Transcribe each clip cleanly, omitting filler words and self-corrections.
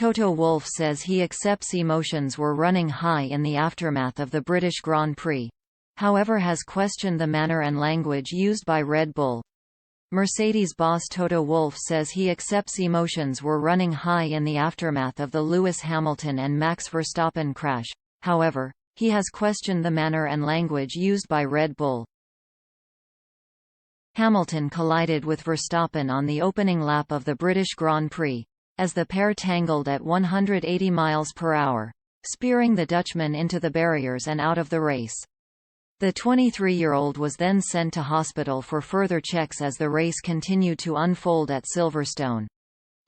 Toto Wolff says he accepts emotions were running high in the aftermath of the British Grand Prix. However, has questioned the manner and language used by Red Bull. Mercedes boss Toto Wolff says he accepts emotions were running high in the aftermath of the Lewis Hamilton and Max Verstappen crash. However, he has questioned the manner and language used by Red Bull. Hamilton collided with Verstappen on the opening lap of the British Grand Prix, as the pair tangled at 180 miles per hour, spearing the Dutchman into the barriers and out of the race. The 23-year-old was then sent to hospital for further checks as the race continued to unfold at Silverstone.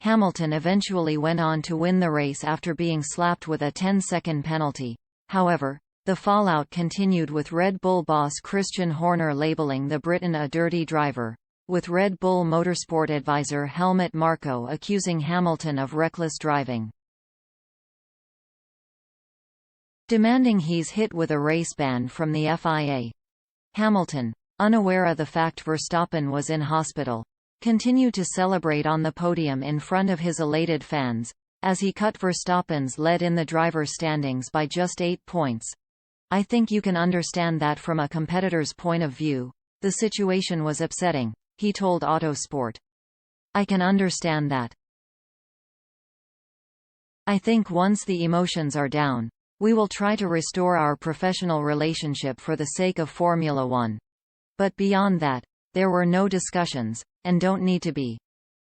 Hamilton eventually went on to win the race after being slapped with a 10-second penalty. However, the fallout continued, with Red Bull boss Christian Horner labeling the Briton a dirty driver, with Red Bull Motorsport advisor Helmut Marko accusing Hamilton of reckless driving, demanding he's hit with a race ban from the FIA. Hamilton, unaware of the fact Verstappen was in hospital, continued to celebrate on the podium in front of his elated fans, as he cut Verstappen's lead in the driver's standings by just 8 points. "I think you can understand that from a competitor's point of view. The situation was upsetting," he told Autosport. "I can understand that. I think once the emotions are down, we will try to restore our professional relationship for the sake of Formula One. But beyond that, there were no discussions, and don't need to be."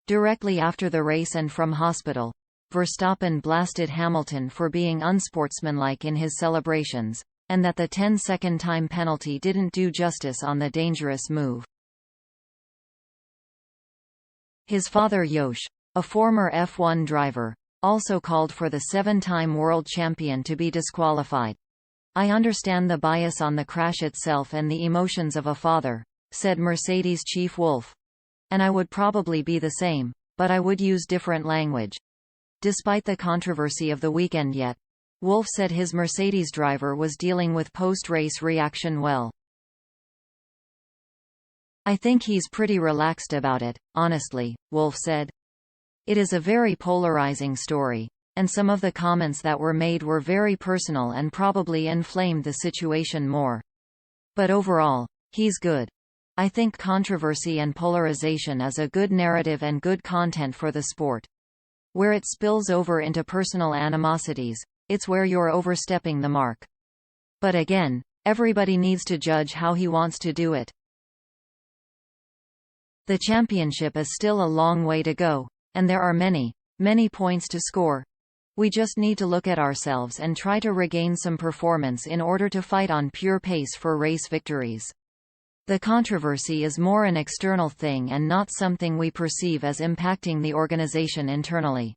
Directly after the race and from hospital, Verstappen blasted Hamilton for being unsportsmanlike in his celebrations, and that the 10-second time penalty didn't do justice on the dangerous move. His father Yosh, a former F1 driver, also called for the 7-time world champion to be disqualified. "I understand the bias on the crash itself and the emotions of a father," said Mercedes chief Wolff. "And I would probably be the same, but I would use different language." Despite the controversy of the weekend yet, Wolff said his Mercedes driver was dealing with post-race reaction well. "I think he's pretty relaxed about it, honestly," Wolff said. "It is a very polarizing story, and some of the comments that were made were very personal and probably inflamed the situation more. But overall, he's good. I think controversy and polarization is a good narrative and good content for the sport. Where it spills over into personal animosities, it's where you're overstepping the mark. But again, everybody needs to judge how he wants to do it. The championship is still a long way to go, and there are many, many points to score. We just need to look at ourselves and try to regain some performance in order to fight on pure pace for race victories. The controversy is more an external thing and not something we perceive as impacting the organization internally."